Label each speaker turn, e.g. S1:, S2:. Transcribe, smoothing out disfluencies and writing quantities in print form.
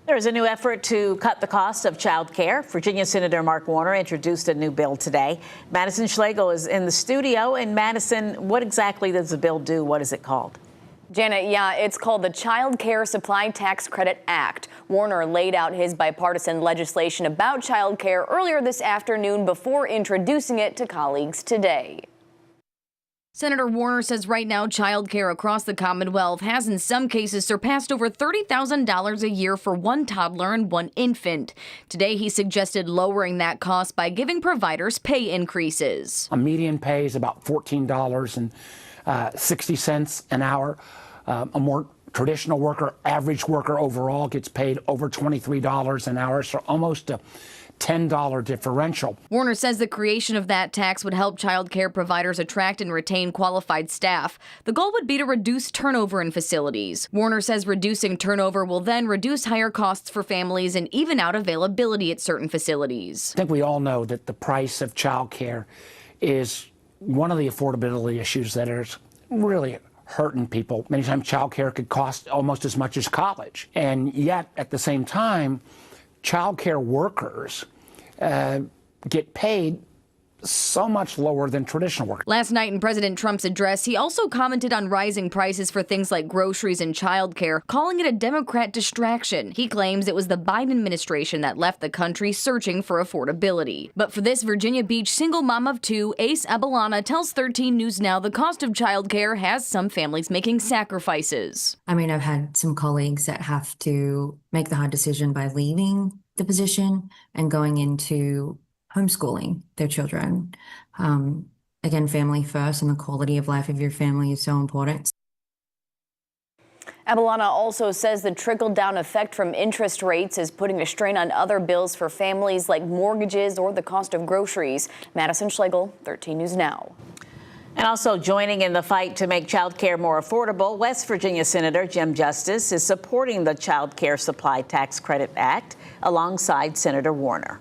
S1: There is a new effort to cut the cost of child care. Virginia Senator Mark Warner introduced a new bill today. Madison Schlegel is in the studio. And Madison, what exactly does the bill do? What is it called?
S2: Janet, it's called the Child Care Supply Tax Credit Act. Warner laid out his bipartisan legislation about child care earlier this afternoon before introducing it to colleagues today. Senator Warner says right now child care across the Commonwealth has in some cases surpassed over $30,000 a year for one toddler and one infant. Today he suggested lowering that cost by giving providers pay increases.
S3: A median pay is about $14.60 an hour. A more traditional worker, average worker overall, gets paid over $23 an hour, so almost a $10 differential.
S2: Warner says the creation of that tax would help child care providers attract and retain qualified staff. The goal would be to reduce turnover in facilities. Warner says reducing turnover will then reduce higher costs for families and even out availability at certain facilities.
S3: I think we all know that the price of child care is one of the affordability issues that is really hurting people. Many times child care could cost almost as much as college. And yet, at the same time, child care workers get paid so much lower than traditional workers.
S2: Last night in President Trump's address, he also commented on rising prices for things like groceries and childcare, calling it a Democrat distraction. He claims it was the Biden administration that left the country searching for affordability. But for this Virginia Beach single mom of two, Ace Abelana tells 13 News Now the cost of childcare has some families making sacrifices.
S4: I mean, I've had some colleagues that have to make the hard decision by leaving the position and going into homeschooling their children. Again, family first, and the quality of life of your family is so important.
S2: Abelana also says the trickle-down effect from interest rates is putting a strain on other bills for families like mortgages or the cost of groceries. Madison Schlegel, 13 News Now.
S1: And also joining in the fight to make child care more affordable, West Virginia Senator Jim Justice is supporting the Child Care Supply Tax Credit Act alongside Senator Warner.